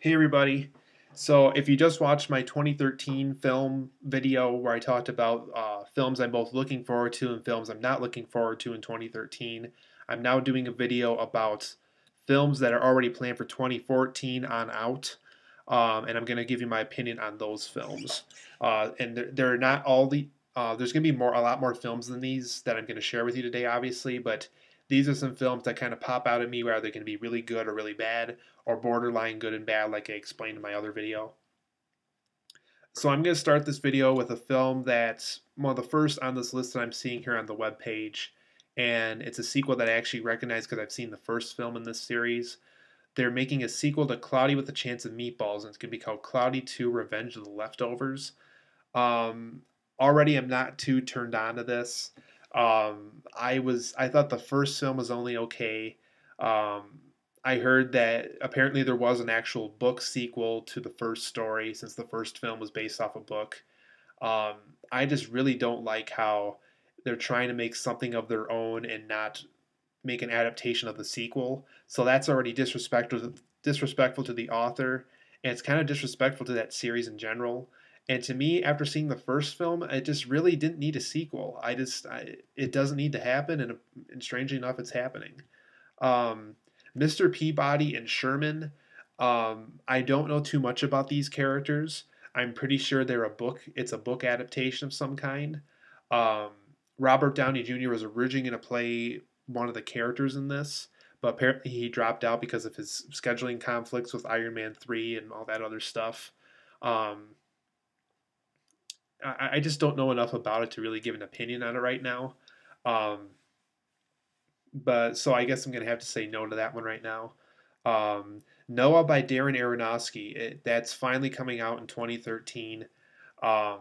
Hey everybody. So if you just watched my 2013 film video where I talked about films I'm both looking forward to and films I'm not looking forward to in 2013, I'm now doing a video about films that are already planned for 2014 on out. And I'm going to give you my opinion on those films. And they're not all there's going to be a lot more films than these that I'm going to share with you today, obviously, but these are some films that kind of pop out at me, whether they're going to be really good or really bad, or borderline good and bad, like I explained in my other video. So I'm going to start this video with a film that's one of the first on this list that I'm seeing here on the web page, and it's a sequel that I actually recognize because I've seen the first film in this series. They're making a sequel to Cloudy with a Chance of Meatballs, and it's going to be called Cloudy 2: Revenge of the Leftovers. Um, Already, I'm not too turned on to this. I thought the first film was only okay. Um, I heard that apparently there was an actual book sequel to the first story, since the first film was based off a book. Um, I just really don't like how they're trying to make something of their own and not make an adaptation of the sequel. So that's already disrespectful to the author, and it's kind of disrespectful to that series in general. And to me, after seeing the first film, it just really didn't need a sequel. It doesn't need to happen, and strangely enough, it's happening. Um, Mr. Peabody and Sherman. I don't know too much about these characters. I'm pretty sure they're a book. It's a book adaptation of some kind. Um, Robert Downey Jr. was originally going to play one of the characters in this, but apparently he dropped out because of his scheduling conflicts with Iron Man 3 and all that other stuff. Um, I just don't know enough about it to really give an opinion on it right now. Um, but so I guess I'm going to have to say no to that one right now. Noah by Darren Aronofsky. That's finally coming out in 2013. Um,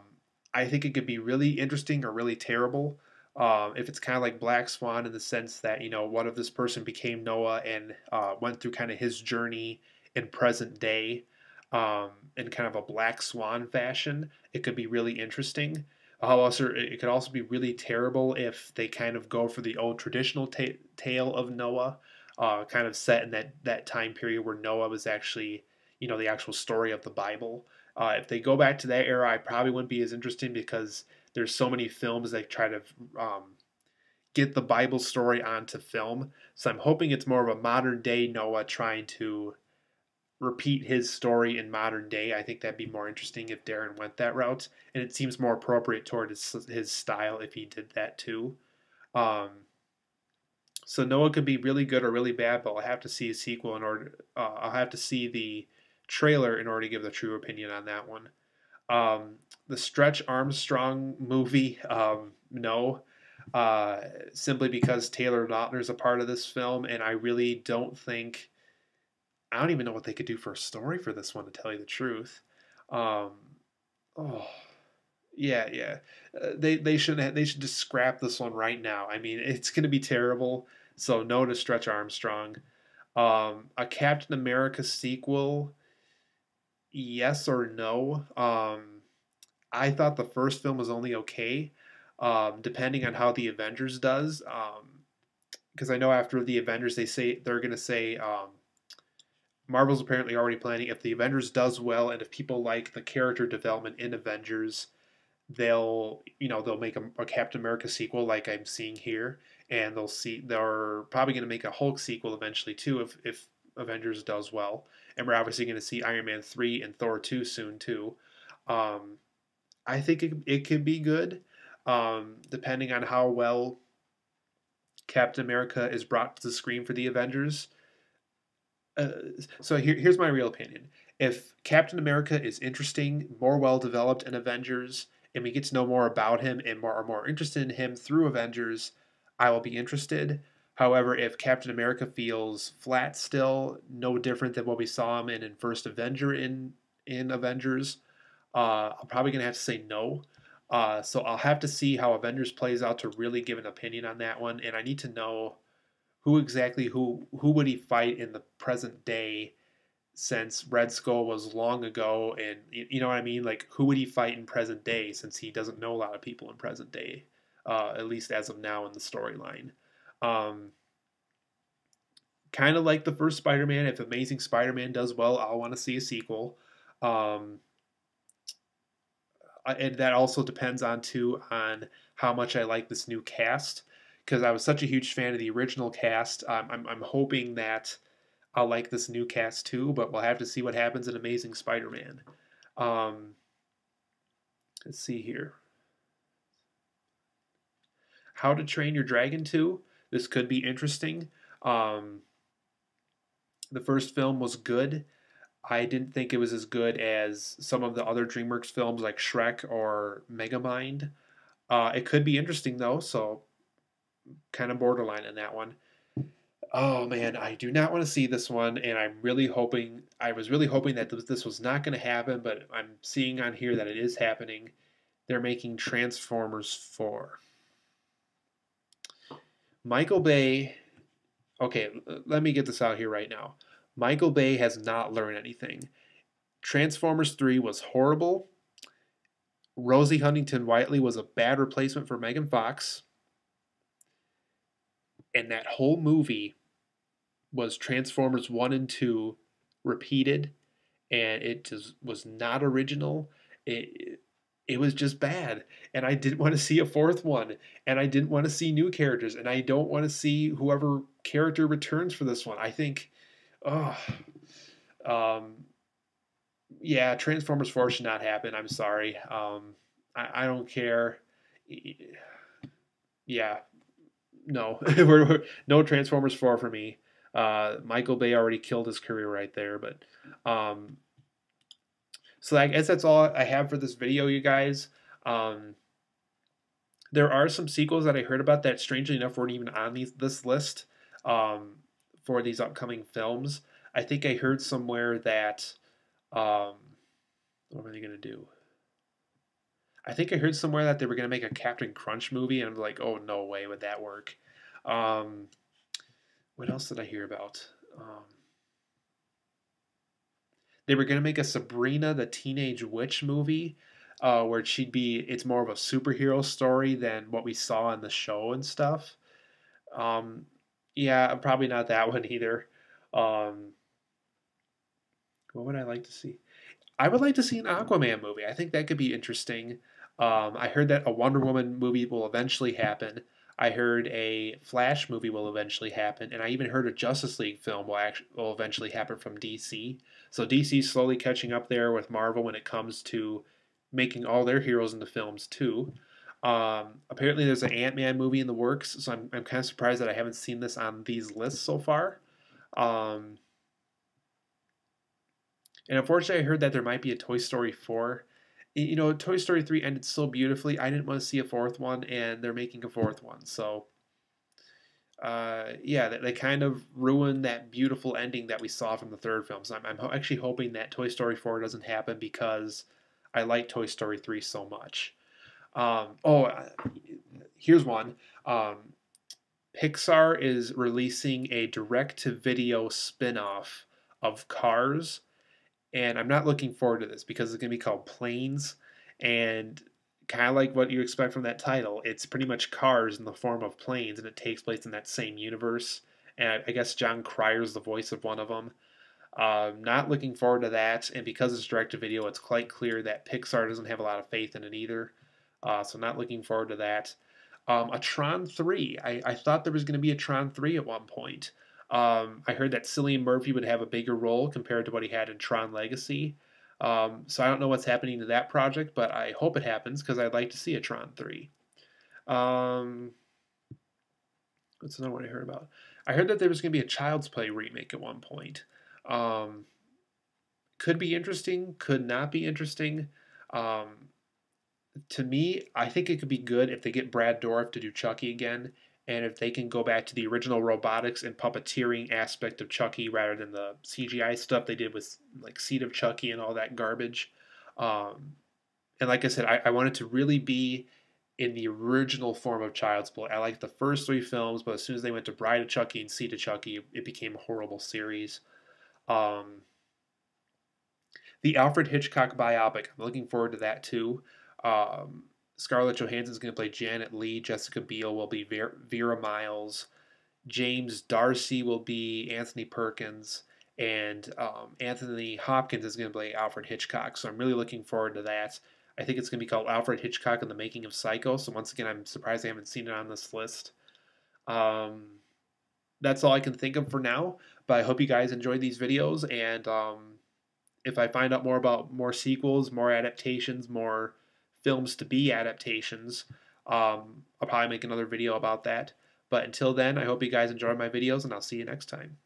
I think it could be really interesting or really terrible. If it's kind of like Black Swan in the sense that, what if this person became Noah and went through kind of his journey in present day in kind of a Black Swan fashion, it could be really interesting. Also, it could also be really terrible if they kind of go for the old traditional tale of Noah, kind of set in that time period where Noah was actually, the actual story of the Bible. If they go back to that era, I probably wouldn't be as interested because there's so many films that try to get the Bible story onto film. So I'm hoping it's more of a modern day Noah trying to repeat his story in modern day. I think that'd be more interesting if Darren went that route, and it seems more appropriate toward his style if he did that too. Um, so Noah could be really good or really bad, but I'll have to see a sequel in order. I'll have to see the trailer in order to give the true opinion on that one. The Stretch Armstrong movie, no, uh, simply because Taylor Lautner is a part of this film, and I really don't think I don't even know what they could do for a story for this one, to tell you the truth. Um, oh, yeah, yeah. They should just scrap this one right now. I mean, it's going to be terrible. So no to Stretch Armstrong. A Captain America sequel, yes or no? I thought the first film was only okay, depending on how the Avengers does. Because I know after the Avengers, they're going to say Marvel's apparently already planning if the Avengers does well and if people like the character development in Avengers, they'll make a Captain America sequel like I'm seeing here, and they're probably going to make a Hulk sequel eventually too if Avengers does well, and we're obviously going to see Iron Man 3 and Thor 2 soon too. Um, I think it could be good, depending on how well Captain America is brought to the screen for the Avengers. uh, so here's my real opinion. If Captain America is interesting, more well developed in Avengers, and we get to know more about him and are more interested in him through Avengers, I will be interested. However, if Captain America feels flat still, no different than what we saw him in First Avenger in Avengers, I'm probably gonna have to say no. So I'll have to see how Avengers plays out to really give an opinion on that one, and I need to know who would he fight in the present day, since Red Skull was long ago, and you know what I mean, like who would he fight in present day, since he doesn't know a lot of people in present day, at least as of now in the storyline. um, kind of like the first Spider-Man. If Amazing Spider-Man does well, I'll want to see a sequel. Um, and that also depends on how much I like this new cast, because I was such a huge fan of the original cast. I'm hoping that I'll like this new cast too, but we'll have to see what happens in Amazing Spider-Man. Um, let's see here. How to Train Your Dragon 2. This could be interesting. Um, the first film was good. I didn't think it was as good as some of the other DreamWorks films like Shrek or Megamind. It could be interesting though, so kind of borderline in that one. Oh man, I do not want to see this one, and I'm really hoping. I was really hoping that this was not going to happen, but I'm seeing on here that it is happening. They're making Transformers 4. Michael Bay. Okay, let me get this out here right now. Michael Bay has not learned anything. Transformers 3 was horrible. Rosie Huntington-Whiteley was a bad replacement for Megan Fox. And that whole movie was Transformers 1 and 2 repeated, and it just was not original. It was just bad, and I didn't want to see a fourth one, and I didn't want to see new characters, and I don't want to see whoever character returns for this one. I think, oh, um, yeah, Transformers 4 should not happen. I'm sorry. I don't care. Yeah, no, no Transformers 4 for me. Michael Bay already killed his career right there, but um, so I guess that's all I have for this video, you guys. Um, there are some sequels that I heard about that, strangely enough, weren't even on this list um, for these upcoming films. I think I heard somewhere that what were they gonna do? I think I heard somewhere that they were gonna make a Captain Crunch movie, and I'm like, oh no way would that work. Um, what else did I hear about? They were gonna make a Sabrina the Teenage Witch movie, where she'd be. It's more of a superhero story than what we saw in the show and stuff. Um, yeah, probably not that one either. Um, what would I like to see? I would like to see an Aquaman movie. I think that could be interesting. I heard that a Wonder Woman movie will eventually happen. I heard a Flash movie will eventually happen, and I even heard a Justice League film will eventually happen from DC. So DC's slowly catching up there with Marvel when it comes to making all their heroes into films too. Apparently, there's an Ant-Man movie in the works, so I'm kind of surprised that I haven't seen this on these lists so far. Um, and unfortunately, I heard that there might be a Toy Story 4. You know, Toy Story 3 ended so beautifully. I didn't want to see a fourth one, and they're making a fourth one. So, yeah, they kind of ruined that beautiful ending that we saw from the third film. So I'm actually hoping that Toy Story 4 doesn't happen because I like Toy Story 3 so much. Oh, here's one. Um, Pixar is releasing a direct-to-video spin-off of Cars, and I'm not looking forward to this because it's going to be called Planes, and kind of like what you expect from that title, it's pretty much cars in the form of planes, and it takes place in that same universe. And I guess John Cryer's the voice of one of them. Not looking forward to that, and because it's direct to video, it's quite clear that Pixar doesn't have a lot of faith in it either. So not looking forward to that. A Tron 3. I thought there was going to be a Tron 3 at one point. I heard that Cillian Murphy would have a bigger role compared to what he had in Tron Legacy. So I don't know what's happening to that project, but I hope it happens because I'd like to see a Tron 3. Um, what's another one I heard about? I heard that there was going to be a Child's Play remake at one point. Um, could be interesting, could not be interesting. Um, to me, I think it could be good if they get Brad Dourif to do Chucky again, and if they can go back to the original robotics and puppeteering aspect of Chucky rather than the CGI stuff they did with like Seed of Chucky and all that garbage. Um, and like I said, I want it to really be in the original form of Child's Play. I liked the first three films, but as soon as they went to Bride of Chucky and Seed of Chucky, it became a horrible series. Um, the Alfred Hitchcock biopic, I'm looking forward to that too. Scarlett Johansson's going to play Janet Leigh. Jessica Biel will be Vera Miles. James Darcy will be Anthony Perkins, and Anthony Hopkins is going to play Alfred Hitchcock. So I'm really looking forward to that. I think it's going to be called Alfred Hitchcock and the Making of Psycho. So once again, I'm surprised I haven't seen it on this list. Um, that's all I can think of for now. But I hope you guys enjoyed these videos, and if I find out more about more sequels, more adaptations, more films to be adaptations, I'll probably make another video about that. But until then, I hope you guys enjoy my videos, and I'll see you next time.